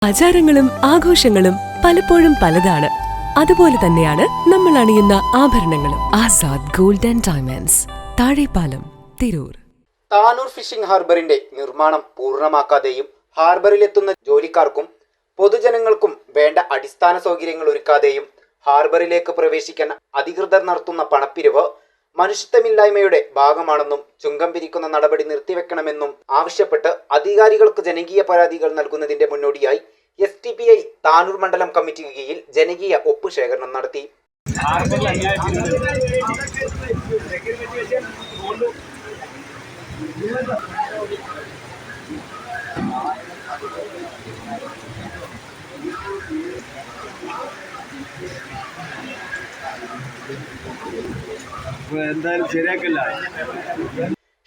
ആചാരങ്ങളും ആഘോഷങ്ങളും പലപ്പോഴും പലതാണ്. അതുപോലെ തന്നെയാണ് നമ്മൾ അണിയുന്ന ആഭരണങ്ങളും. Azad gold and diamonds, Thazhepalam, Tirur. Tanur fishing ഹാർബറിന്റെ നിർമ്മാണം പൂർണ്ണമാക്കാതെയും ഹാർബറിലെത്തുന്ന ജോലിക്കാർക്കും പൊതുജനങ്ങൾക്കും വേണ്ട അടിസ്ഥാന സൗകര്യങ്ങൾ ഒരുക്കാതെയും ഹാർബറിലേക്ക് പ്രവേശിക്കാൻ അധികൃതർ നടത്തുന്ന പണപ്പിരിവ് മനുഷ്യത്വമില്ലായ്മയുടെ ഭാഗമാണെന്നും ചുങ്കം പിരിക്കുന്ന നടപടി നിർത്തിവെക്കണമെന്നും ആവശ്യപ്പെട്ട് അധികാരികൾക്ക് ജനകീയ പരാതികൾ നൽകുന്നതിന്റെ മുന്നോടിയായി STPI താനൂർ മണ്ഡലം കമ്മിറ്റിക്ക് കീഴിൽ ജനകീയ ഒപ്പ് ശേഖരണം നടത്തി.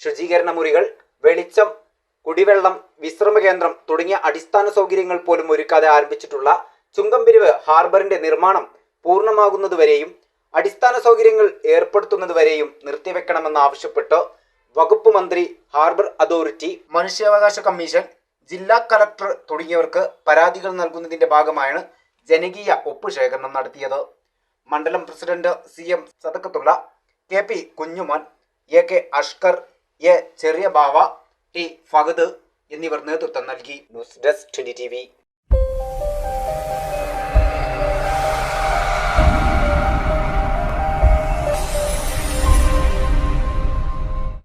ശുചീകരണ മുറികൾ, വെളിച്ചം, കുടിവെള്ളം, വിശ്രമ കേന്ദ്രം തുടങ്ങിയ അടിസ്ഥാന സൗകര്യങ്ങൾ പോലും ഒരുക്കാതെ ആരംഭിച്ചിട്ടുള്ള ചുങ്കം പിരിവ് ഹാർബറിന്റെ നിർമ്മാണം പൂർണ്ണമാകുന്നതുവരെയും അടിസ്ഥാന സൗകര്യങ്ങൾ ഏർപ്പെടുത്തുന്നതുവരെയും നിർത്തിവെക്കണമെന്നാവശ്യപ്പെട്ട് വകുപ്പ് മന്ത്രി, ഹാർബർ അതോറിറ്റി, മനുഷ്യാവകാശ കമ്മീഷൻ, ജില്ലാ കളക്ടർ തുടങ്ങിയവർക്ക് പരാതികൾ നൽകുന്നതിന്റെ ഭാഗമായാണ് ജനകീയ ഒപ്പ് ശേഖരണം നടത്തിയത്. മണ്ഡലം president CM Sadakathulla, KP Kunjumon, AK Ashkar, A ചെറിയ ബാവ, T ഫഹദ് എന്നിവർ നേതൃത്വം നൽകി. News desk 20 TV.